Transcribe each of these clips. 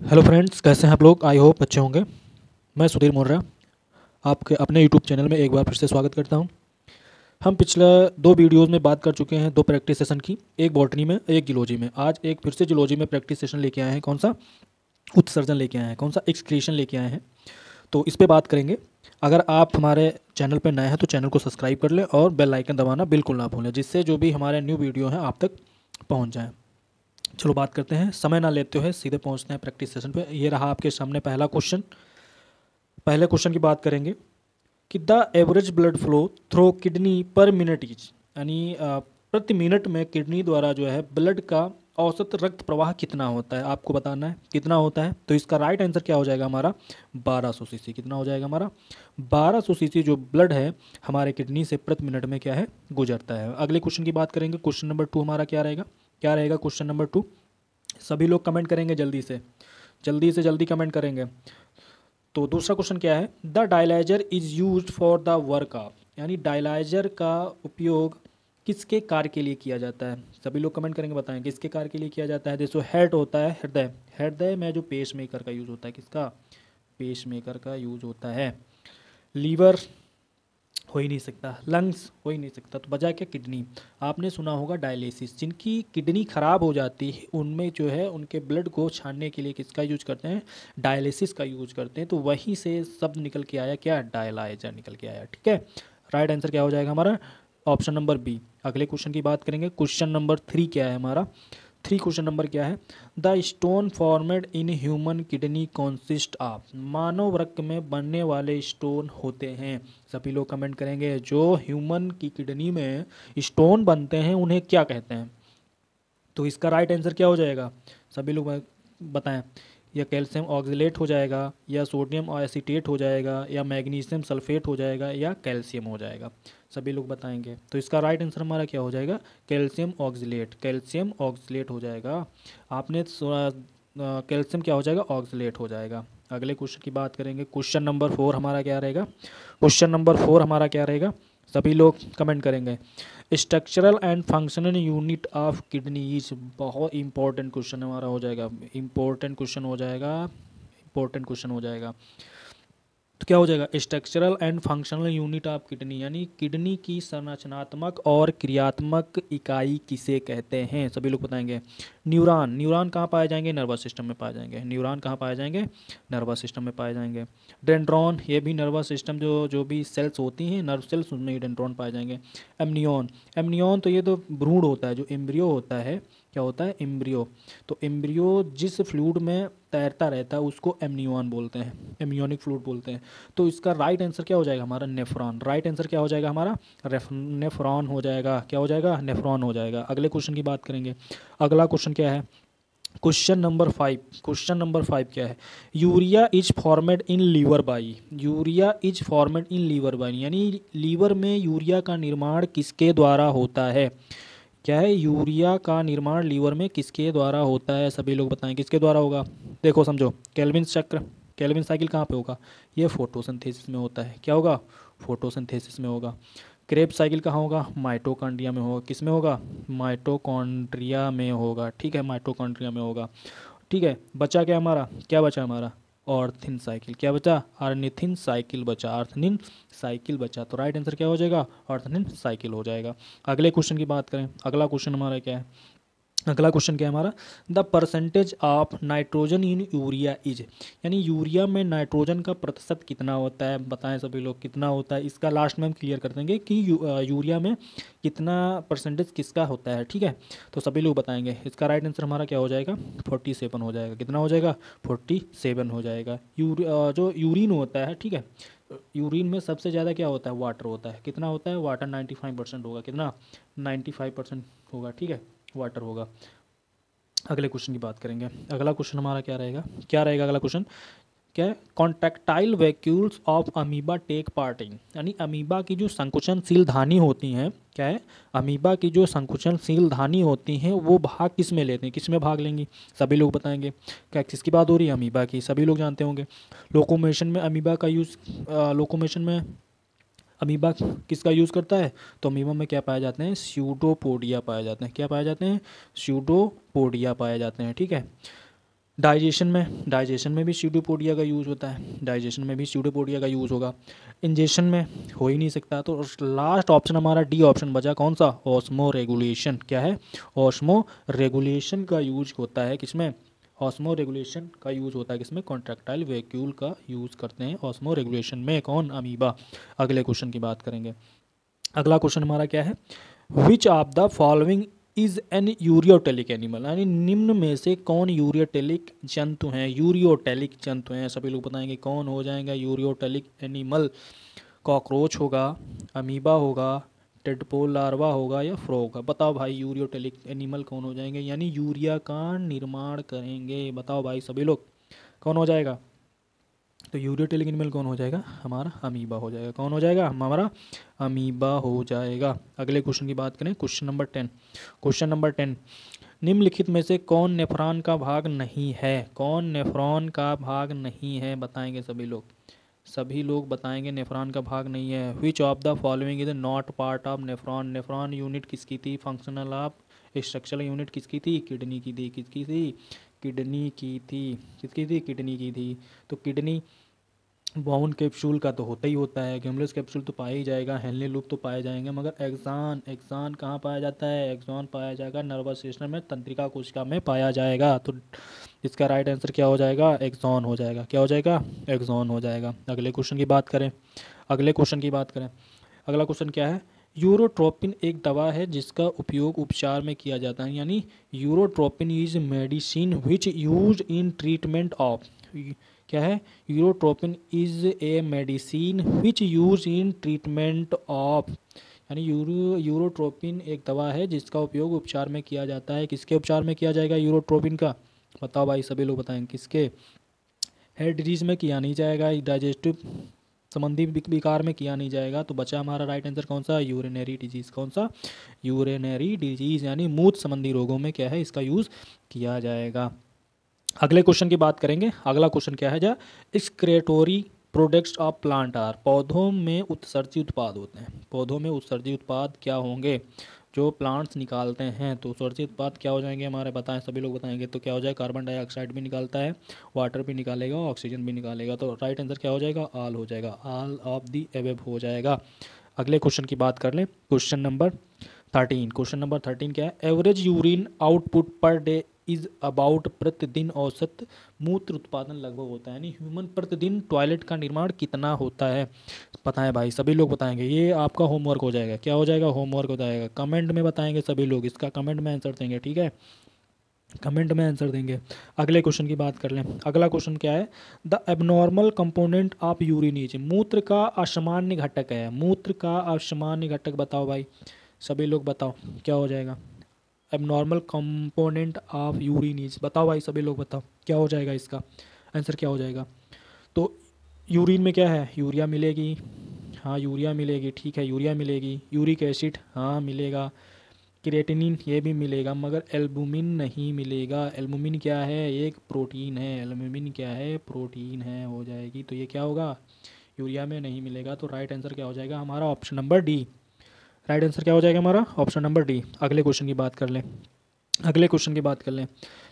Hello friends, कैसे हैं आप लोग? आई होप अच्छे होंगे। मैं सुधीर मोर्या आपके अपने यूट्यूब चैनल में एक बार फिर से स्वागत करता हूं। हम पिछले दो वीडियोस में बात कर चुके हैं, दो प्रैक्टिस सेशन की, एक बॉटनी में एक जियोलॉजी में। आज एक फिर से जियोलॉजी में प्रैक्टिस सेशन लेके आए हैं। कौन सा? उत्सर्जन लेके आए हैं। कौन सा? एक्सक्रीशन लेके आए हैं। तो इस पे बात करेंगे। अगर आप हमारे चैनल पर नए हैं तो चैनल को सब्सक्राइब कर लें और बेल आइकन दबाना बिल्कुल ना भूलें, जिससे जो भी हमारे न्यू वीडियो हैं आप तक पहुँच जाएँ। चलो बात करते हैं, समय ना लेते हुए सीधे पहुंचते हैं प्रैक्टिस सेशन पे। ये रहा आपके सामने पहला क्वेश्चन। पहले क्वेश्चन की बात करेंगे कि the average blood flow through kidney पर मिनट इज, यानी प्रति मिनट में किडनी द्वारा जो है ब्लड का औसत रक्त प्रवाह कितना होता है, आपको बताना है कितना होता है। तो इसका राइट आंसर क्या हो जाएगा हमारा? 1200 सीसी। कितना हो जाएगा हमारा? 1200 सीसी जो ब्लड है हमारे किडनी से प्रति मिनट में क्या है, गुजरता है। अगले क्वेश्चन की बात करेंगे। क्वेश्चन नंबर 2 हमारा क्या रहेगा? क्या रहेगा क्वेश्चन नंबर 2? सभी लोग कमेंट करेंगे, जल्दी से जल्दी कमेंट करेंगे। तो दूसरा क्वेश्चन क्या है? The dialyser is use for the work of, यानी डायलाइजर का उपयोग किसके कार्य के लिए किया जाता है? सभी लोग कमेंट करेंगे, बताएं किसके कार्य के लिए किया जाता है। जैसे हेड होता है, हृदय, हृदय में जो पेस मेकर का यूज होता है, किसका? पेस मेकर का यूज होता है। लीवर हो ही नहीं सकता, लंग्स हो ही नहीं सकता, तो बचा क्या? किडनी। आपने सुना होगा डायलिसिस, जिनकी किडनी खराब हो जाती है उनमें जो है उनके ब्लड को छानने के लिए किसका यूज करते हैं? डायलिसिस का यूज करते हैं। तो वहीं से शब्द निकल के आया क्या? डायलाइजर निकल के आया। ठीक है, राइट आंसर क्या हो जाएगा हमारा? Option number B. अगले क्वेश्चन की बात करेंगे। क्वेश्चन नंबर 3 क्या है हमारा? 3 क्वेश्चन नंबर क्या है? The stone formed in human kidney consist of, मानव वृक्क में बनने वाले स्टोन होते हैं। सभी लोग कमेंट करेंगे, जो ह्यूमन की किडनी में स्टोन बनते हैं उन्हें क्या कहते हैं? तो इसका राइट आंसर क्या हो जाएगा? सभी लोग बताएं। या कैल्शियम ऑक्जिलेट हो जाएगा, या सोडियम एसीटेट हो जाएगा, या मैग्नीशियम सल्फेट हो जाएगा, या कैल्शियम हो जाएगा? सभी लोग बताएंगे। तो इसका राइट आंसर हमारा क्या हो जाएगा? कैल्शियम ऑक्जिलेट, कैल्शियम ऑक्जिलेट हो जाएगा। आपने सुना, कैल्शियम क्या हो जाएगा? ऑक्जिलेट हो जाएगा। अगले क्वेश्चन की बात करेंगे। क्वेश्चन नंबर 4 हमारा क्या रहेगा? क्वेश्चन नंबर 4 हमारा क्या रहेगा? सभी लोग कमेंट करेंगे। Structural and functional unit of kidney is, बहुत इंपॉर्टेंट क्वेश्चन हमारा हो जाएगा, इंपॉर्टेंट क्वेश्चन हो जाएगा, इंपॉर्टेंट क्वेश्चन हो जाएगा। तो क्या हो जाएगा? Structural and functional unit of kidney, यानी किडनी की संरचनात्मक और क्रियात्मक इकाई किसे कहते हैं? सभी लोग बताएंगे। न्यूरॉन, न्यूरॉन कहाँ पाए जाएंगे? नर्वस सिस्टम में पाए जाएंगे। न्यूरॉन कहाँ पाए जाएंगे? नर्वस सिस्टम में पाए जाएंगे। डेंड्रॉन, ये भी नर्वस सिस्टम, जो जो भी सेल्स होती हैं नर्व सेल्स, उनमें ही डेंड्रॉन पाए जाएंगे। एमनियन, एमनियन तो ये तो भ्रूण होता है, जो एम्ब्रियो होता है। क्या होता है? एम्ब्रियो। तो एम्ब्रियो जिस फ्लूइड में तैरता रहता है उसको एमनियन बोलते हैं, एमनियोनिक फ्लूइड बोलते हैं। तो इसका राइट आंसर क्या हो जाएगा हमारा? नेफ्रॉन। राइट आंसर क्या हो जाएगा हमारा? नेफ्रॉन हो जाएगा। क्या हो जाएगा? नेफ्रॉन हो जाएगा। अगले क्वेश्चन की बात करेंगे। अगला क्वेश्चन क्या है? Question number 5। क्वेश्चन नंबर 5 क्या है? Urea is formed in liver by, urea is formed in liver by, यानी लीवर में यूरिया का निर्माण किसके द्वारा होता है? क्या है? यूरिया का निर्माण लीवर में किसके द्वारा होता है? सभी लोग बताएं किसके द्वारा होगा। देखो समझो, केल्विन चक्र, केल्विन साइकिल कहाँ पे होगा? ये फोटोसिंथेसिस में होता है। क्या होगा? फोटोसिंथेसिस में होगा। क्रेब साइकिल कहाँ होगा? माइटोकॉन्ड्रिया में होगा। किस में होगा? माइटोकॉन्ड्रिया में होगा। ठीक है, माइटोकॉन्ड्रिया में होगा। ठीक है, बचा क्या हमारा? क्या बचा हमारा? ऑर्थिन साइकिल। क्या बचा? अर्निथिन साइकिल बचा, अर्निथिन साइकिल बचा। तो राइट आंसर क्या हो जाएगा? अर्निथिन साइकिल हो जाएगा। अगले क्वेश्चन की बात करें। अगला क्वेश्चन हमारा क्या है? अगला क्वेश्चन क्या है हमारा? The percentage of nitrogen in urea is, यानी यूरिया में नाइट्रोजन का प्रतिशत कितना होता है? बताएं सभी लोग कितना होता है। इसका लास्ट में हम क्लियर कर देंगे कि यूरिया में कितना परसेंटेज किसका होता है। ठीक है, तो सभी लोग बताएंगे। इसका राइट आंसर हमारा क्या हो जाएगा? 47 हो जाएगा। कितना हो जाएगा? 47 हो जाएगा। जो यूरिन होता है, ठीक है, यूरिन में सबसे ज़्यादा क्या होता है? वाटर होता है। कितना होता है? वाटर 95% होगा। कितना? 95% होगा। ठीक है, वाटर होगा। अगले क्वेश्चन की बात करेंगे। अगला क्वेश्चन हमारा क्या रहेगा? क्या रहेगा अगला क्वेश्चन? क्या है? Contractile vacuoles of amoeba take part in, यानी अमीबा की जो संकुचनशील धानी होती हैं, क्या है? अमीबा की जो संकुचनशील धानी होती हैं वो भाग किस में लेते हैं? किस में भाग लेंगी? सभी लोग बताएंगे। क्या किसकी बात हो रही है? अमीबा की। सभी लोग जानते होंगे। लोकोमेशन में अमीबा का यूज़, लोकोमेशन में अमीबा किसका यूज़ करता है? तो अमीबा में क्या पाए जाते हैं? स्यूडोपोडिया पाए जाते हैं। क्या पाए जाते हैं? स्यूडोपोडिया पाए जाते हैं। ठीक है, डाइजेशन में भी स्यूडोपोडिया का यूज़ होता है, डाइजेशन में भी स्यूडोपोडिया का यूज़ होगा। इंजेशन में हो ही नहीं सकता। तो लास्ट ऑप्शन हमारा डी ऑप्शन बचा, कौन सा? Osmo regulation. क्या है? ऑस्मो रेगुलेशन का यूज होता है किसमें? ऑस्मो रेगुलेशन का यूज़ होता है किसमें? कॉन्ट्रैक्टाइल वैक्यूल का यूज़ करते हैं ऑस्मो रेगुलेशन में। कौन? अमीबा। अगले क्वेश्चन की बात करेंगे। अगला क्वेश्चन हमारा क्या है? विच of the following is an ureotelic animal, यानी निम्न में से कौन यूरियोटेलिक जंतु हैं? यूरियोटेलिक जंतु हैं, सभी लोग बताएंगे कौन हो जाएगा यूरियोटेलिक एनिमल। कॉकरोच होगा, अमीबा होगा, टेडपोल लार्वा होगा या फ्रो होगा? बताओ भाई यूरियोटेलिक एनिमल कौन हो जाएंगे, यानी यूरिया का निर्माण करेंगे? बताओ भाई सभी लोग कौन हो जाएगा? तो यूरियोटेलिक एनिमल कौन हो जाएगा? हमारा अमीबा हो जाएगा। कौन हो जाएगा? हमारा अमीबा हो जाएगा। अगले क्वेश्चन की बात करें, क्वेश्चन नंबर 10। क्वेश्चन नंबर 10, निम्नलिखित में से कौन नेफ्रॉन का भाग नहीं है? कौन नेफ्रॉन का भाग नहीं है? बताएंगे सभी लोग, सभी लोग बताएंगे नेफ्रॉन का भाग नहीं है। विच of the following is not part of nephron? Nephron unit किसकी थी? फंक्शनल ऑफ स्ट्रक्चरल यूनिट किसकी थी? किडनी की थी। किसकी थी? किडनी की थी। किसकी थी? किडनी की थी। तो किडनी बाउंड कैप्सूल का तो होता ही होता है, ग्यूमरस कैप्सूल तो पाया ही जाएगा, हेनली लूप तो पाए जाएंगे, मगर एक्सान, एक्सान कहाँ पाया जाता है? एक्सॉन पाया जाएगा नर्वस सिस्टम में, तंत्रिका कोशिका में पाया जाएगा। तो इसका राइट आंसर क्या हो जाएगा? एक्सॉन हो जाएगा। क्या हो जाएगा? एक्सॉन हो जाएगा। अगले क्वेश्चन की बात करें, अगले क्वेश्चन की बात करें। अगला क्वेश्चन क्या है? यूरोट्रोपिन एक दवा है जिसका उपयोग उपचार में किया जाता है, यानी urotropin is medicine which use in treatment of. क्या है? Urotropin is a medicine which use in treatment of, यानी यूरोट्रोपिन एक दवा है जिसका उपयोग उपचार में किया जाता है। किसके उपचार में किया जाएगा यूरोट्रोपिन का? बताओ भाई सभी लोग बताएंगे किसके? हेड डिजीज में किया नहीं जाएगा, डाइजेस्टिव संबंधी विकार में किया नहीं जाएगा। तो बचा हमारा राइट आंसर कौन सा? Urinary disease. कौन सा? यूरिनरी डिजीज, यानी मूत्र संबंधी रोगों में क्या है? इसका यूज किया जाएगा। अगले क्वेश्चन की बात करेंगे। अगला क्वेश्चन क्या है? जा एक्सक्रेटोरी प्रोडक्ट्स ऑफ प्लांट आर, पौधों में उत्सर्जी उत्पाद होते हैं। पौधों में उत्सर्जी उत्पाद क्या होंगे जो प्लांट्स निकालते हैं? तो उत्सर्जी उत्पाद क्या हो जाएंगे हमारे? बताएं सभी लोग बताएंगे। तो क्या हो जाए? कार्बन डाइऑक्साइड भी निकालता है, वाटर भी निकालेगा, ऑक्सीजन भी निकालेगा। तो राइट आंसर क्या हो जाएगा? ऑल हो जाएगा, ऑल ऑफ दी एबव हो जाएगा। अगले क्वेश्चन की बात कर लें, क्वेश्चन नंबर 13। क्वेश्चन नंबर 13 क्या है? Average urine output per day is about, प्रतिदिन औसत मूत्र उत्पादन लगभग होता है, यानी ह्यूमन प्रतिदिन टॉयलेट का निर्माण कितना होता है? बताएं भाई सभी लोग बताएंगे। ये आपका होमवर्क हो जाएगा। क्या हो जाएगा? होमवर्क हो जाएगा। कमेंट में बताएंगे सभी लोग, इसका कमेंट में आंसर देंगे, ठीक है? कमेंट में आंसर देंगे। अगले क्वेश्चन की बात कर लें। अगला क्वेश्चन क्या है? The abnormal component of urine is, मूत्र का असामान्य घटक है। मूत्र का असामान्य घटक बताओ भाई सभी लोग बताओ, क्या हो जाएगा? Abnormal component of urine is, बताओ भाई सभी लोग बताओ क्या हो जाएगा? इसका आंसर क्या हो जाएगा? तो यूरिन में क्या है? यूरिया मिलेगी, हाँ यूरिया मिलेगी, ठीक है यूरिया मिलेगी। यूरिक एसिड हाँ मिलेगा, क्रिएटिनिन ये भी मिलेगा, मगर एल्बुमिन नहीं मिलेगा। एल्बुमिन क्या है? एक प्रोटीन है। एल्बुमिन क्या है? प्रोटीन है, हो जाएगी। तो ये क्या होगा? यूरिया में नहीं मिलेगा। तो राइट आंसर क्या हो जाएगा हमारा? Option number D. Right answer क्या हो जाएगा हमारा? Option number D. अगले क्वेश्चन की बात कर लें, अगले क्वेश्चन की बात कर लें।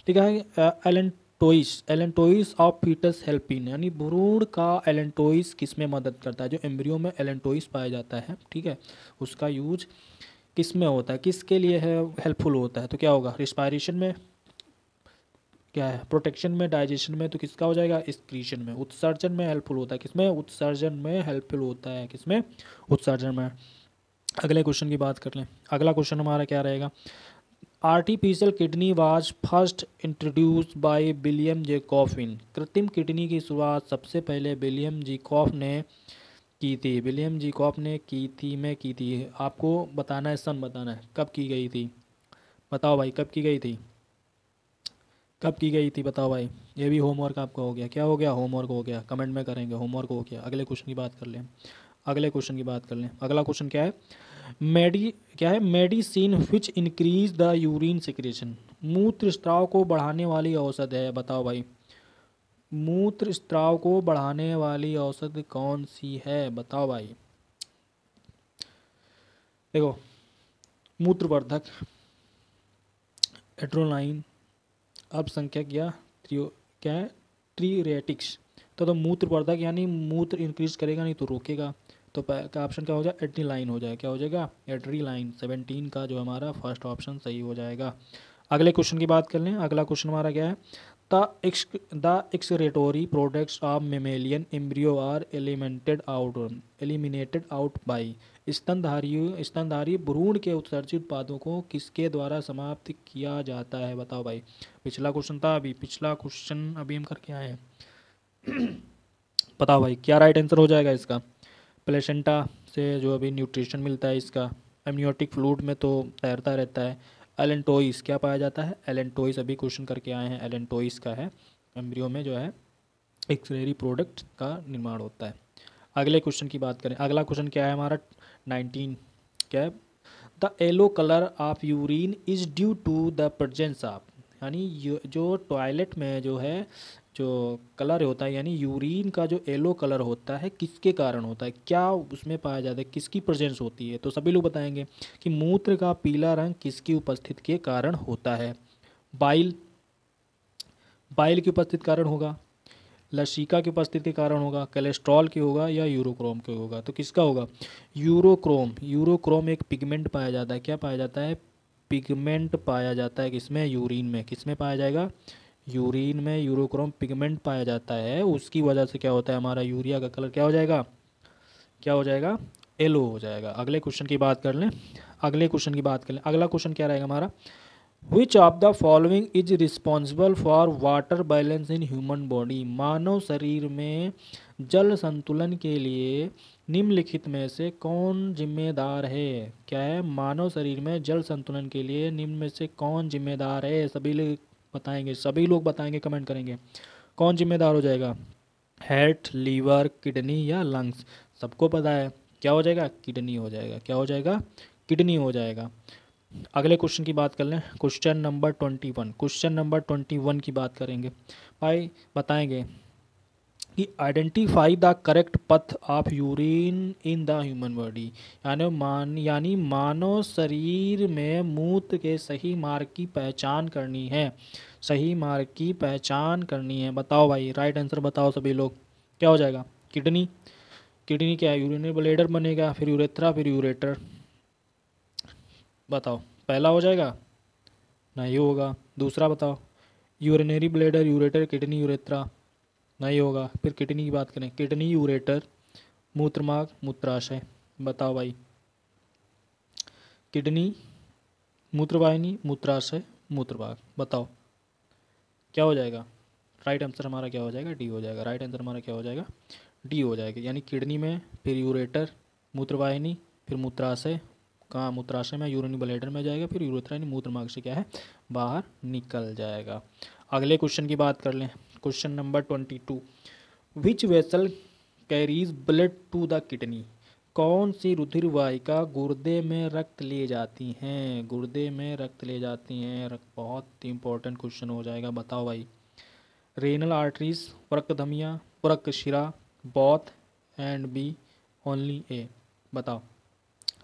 ठीक है, एलेंटोइस, एलेंटोइस ऑफ फीटस हेल्पिन, यानी भ्रूण का एलेंटोइस किस में मदद करता है? जो एम्ब्रियो में एलेंटोइस पाया जाता है, ठीक है, उसका यूज किस में होता है? किसके लिए है हेल्पफुल होता है? तो क्या होगा? रिस्पायरेशन में, क्या है, प्रोटेक्शन में, डाइजेशन में। तो किसका हो जाएगा? एक्सक्रीशन में। उत्सर्जन में हेल्पफुल होता है, किसमें? उत्सर्जन में हेल्पफुल होता है, किसमें? उत्सर्जन में। अगले क्वेश्चन की बात कर लें। अगला क्वेश्चन हमारा क्या रहेगा? Artificial kidney was first introduce by William जेकॉफिन, कृत्रिम किडनी की शुरुआत सबसे पहले विलियम जेकॉफ ने की थी। विलियम जेकॉफ ने की थी, मैं की थी, आपको बताना है, सन बताना है, कब की गई थी? बताओ भाई कब की गई थी? कब की गई थी बताओ भाई। ये भी होमवर्क आपका हो गया। क्या हो गया? होमवर्क हो गया। कमेंट में करेंगे होमवर्क हो गया। अगले क्वेश्चन की बात कर लें, अगले क्वेश्चन की बात कर लें। अगला क्वेश्चन क्या है? क्या है? Medicine which increase the urine secretion, मूत्र स्त्राव को बढ़ाने वाली औषध है। बताओ भाई मूत्र स्त्राव को बढ़ाने वाली औषध कौन सी है? बताओ भाई। देखो, मूत्रवर्धक, एट्रोलाइन, अब संख्यक या क्या है, ट्रीरेटिक्स। तो मूत्रवर्धक यानी मूत्र इंक्रीज करेगा नहीं तो रोकेगा। तो का ऑप्शन क्या हो जाएगा, एड्रीनालाइन हो जाएगा। क्या हो जाएगा, एड्रीनालाइन। 17 का जो हमारा फर्स्ट ऑप्शन सही हो जाएगा। अगले क्वेश्चन की बात कर लें। अगला क्वेश्चन हमारा क्या है, the excretory products of mammalian embryo are eliminated out by. स्तनधारी भ्रूण के उत्सर्जित उत्पादों को किसके द्वारा समाप्त किया जाता है, बताओ भाई। पिछला क्वेश्चन था, अभी पिछला क्वेश्चन अभी हम करके आए हैं। बताओ भाई क्या राइट आंसर हो जाएगा इसका। प्लेसेंटा से जो अभी न्यूट्रिशन मिलता है इसका, एमनियोटिक फ्लूइड में तो तैरता रहता है। एलेंटोइस क्या पाया जाता है, एलेंटोइस अभी क्वेश्चन करके आए हैं, एलेंटोइस का है एम्ब्रियो में जो है एक्सक्रीटोरी प्रोडक्ट का निर्माण होता है। अगले क्वेश्चन की बात करें। अगला क्वेश्चन क्या है हमारा 19, क्या है, the yellow colour of urine is due to the presence of, यानी जो टॉयलेट में जो है जो कलर होता है यानी यूरिन का जो येलो कलर होता है किसके कारण होता है, क्या उसमें पाया जाता है, किसकी प्रेजेंस होती है। तो सभी लोग बताएंगे कि मूत्र का पीला रंग किसकी उपस्थिति के कारण होता है। बाइल, बाइल की उपस्थिति कारण होगा, लसिका की उपस्थिति के कारण होगा, कोलेस्ट्रॉल की होगा, या यूरोक्रोम के होगा। तो किसका होगा, यूरोक्रोम। यूरोक्रोम एक पिगमेंट पाया जाता है, क्या पाया जाता है, पिगमेंट पाया जाता है किसमें, यूरिन में। किसमें पाया जाएगा, यूरिन में यूरोक्रोम पिगमेंट पाया जाता है। उसकी वजह से क्या होता है, हमारा यूरिया का कलर क्या हो जाएगा, क्या हो जाएगा, येलो हो जाएगा। अगले क्वेश्चन की बात कर लें। अगले क्वेश्चन की बात कर लें। अगला क्वेश्चन क्या रहेगा हमारा, which of the following is responsible for water balance in human body. मानव शरीर में जल संतुलन के लिए निम्नलिखित में से कौन जिम्मेदार है। क्या है, मानव शरीर में जल संतुलन के लिए निम्न में से कौन जिम्मेदार है। सभी लोग बताएंगे, सभी लोग बताएंगे, कमेंट करेंगे कौन जिम्मेदार हो जाएगा। हार्ट, लीवर, किडनी या लंग्स। सबको पता है क्या हो जाएगा, किडनी हो जाएगा। क्या हो जाएगा, किडनी हो जाएगा। अगले क्वेश्चन की बात कर लें। क्वेश्चन नंबर 21, क्वेश्चन नंबर 21 की बात करेंगे भाई। बताएंगे कि identify the correct path of urine in the human body, यानी मानव शरीर में मूत्र के सही मार्ग की पहचान करनी है। सही मार्ग की पहचान करनी है। बताओ भाई राइट आंसर बताओ सभी लोग। क्या हो जाएगा, किडनी। किडनी क्या है, यूरिनरी ब्लैडर बनेगा, फिर यूरेथ्रा, फिर यूरेटर। बताओ पहला हो जाएगा, नहीं होगा। दूसरा बताओ, urinary bladder, ureter, kidney, urethra, नहीं होगा। फिर किडनी की बात करें, किडनी, यूरेटर, मूत्रमार्ग, मूत्राशय। बताओ भाई, किडनी, मूत्रवाहिनी, मूत्राशय, मूत्रभाग। बताओ क्या हो जाएगा, राइट आंसर हमारा क्या हो जाएगा, डी हो जाएगा। राइट आंसर हमारा क्या हो जाएगा, डी हो जाएगा। यानी किडनी में, फिर यूरेटर, मूत्रवाहिनी, फिर मूत्राशय। कहाँ, मूत्राशय में, यूरिनरी ब्लैडर में जाएगा, फिर यूरेथ्रा यानी मूत्रमार्ग से क्या है, बाहर निकल जाएगा। अगले क्वेश्चन की बात कर लें। Question number 22, which vessel carries blood to the kidney. कौन सी रुधिर वाहिका गुर्दे में रक्त ले जाती हैं, गुर्दे में रक्त ले जाती हैं। बहुत इंपॉर्टेंट क्वेश्चन हो जाएगा। बताओ भाई, रेनल आर्टरीज, वृक्क धमनियाँ, वृक्क शिरा, बोथ एंड बी, ओनली ए। बताओ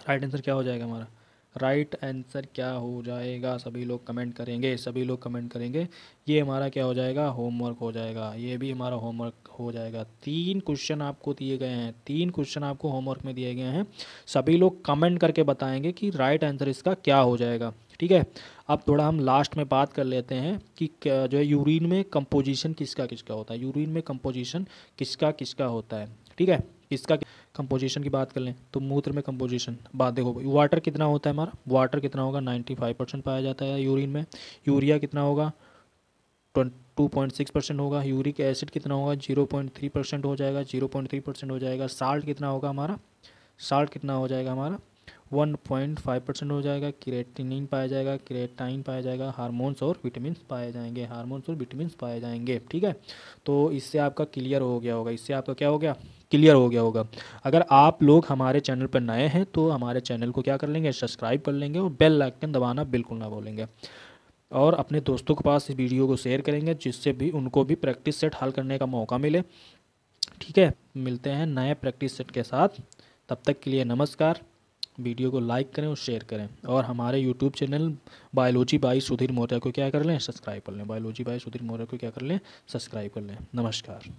राइट आंसर क्या हो जाएगा हमारा। राइट आंसर क्या हो जाएगा, सभी लोग कमेंट करेंगे, सभी लोग कमेंट करेंगे। ये हमारा क्या हो जाएगा, होमवर्क हो जाएगा। ये भी हमारा होमवर्क हो जाएगा। 3 क्वेश्चन आपको दिए गए हैं, 3 क्वेश्चन आपको होमवर्क में दिए गए हैं। सभी लोग कमेंट करके बताएंगे कि राइट आंसर इसका क्या हो जाएगा। ठीक है, अब थोड़ा हम लास्ट में बात कर लेते हैं कि जो है यूरिन में कंपोजिशन किसका किसका होता है। यूरिन में कंपोजिशन किसका किसका होता है। ठीक है, इसका कंपोजिशन की बात कर लें तो मूत्र में कंपोजिशन बात देखो, वाटर कितना होता है हमारा, वाटर कितना होगा 95% पाया जाता है यूरिन में। यूरिया कितना होगा 2.6% होगा। यूरिक एसिड कितना होगा 0.3% हो जाएगा, 0.3% हो जाएगा। साल्ट कितना होगा हमारा, साल्ट कितना हो जाएगा हमारा 1.5% हो जाएगा। क्रिएटिनिन पाया जाएगा, क्रिएटाइन पाया जाएगा। हार्मोन्स और विटामिन पाए जाएंगे, हार्मोन्स और विटामिन पाए जाएंगे। ठीक है, तो इससे आपका क्लियर हो गया होगा, इससे आपका क्या हो गया, क्लियर हो गया होगा। अगर आप लोग हमारे चैनल पर नए हैं तो हमारे चैनल को क्या कर लेंगे, सब्सक्राइब कर लेंगे और बेल आइकन दबाना बिल्कुल ना भूलेंगे। और अपने दोस्तों के पास इस वीडियो को शेयर करेंगे जिससे भी उनको भी प्रैक्टिस सेट हल करने का मौका मिले। ठीक है, मिलते हैं नए प्रैक्टिस सेट के साथ, तब तक के लिए नमस्कार, वीडियो को लाइक करें और शेयर करें, और हमारे YouTube channel biology by Sudhir Maurya को क्या कर लें, सब्सक्राइब कर लें। बायोलॉजी बाय सुधीर मौर्य को क्या कर लें, सब्सक्राइब कर लें। नमस्कार।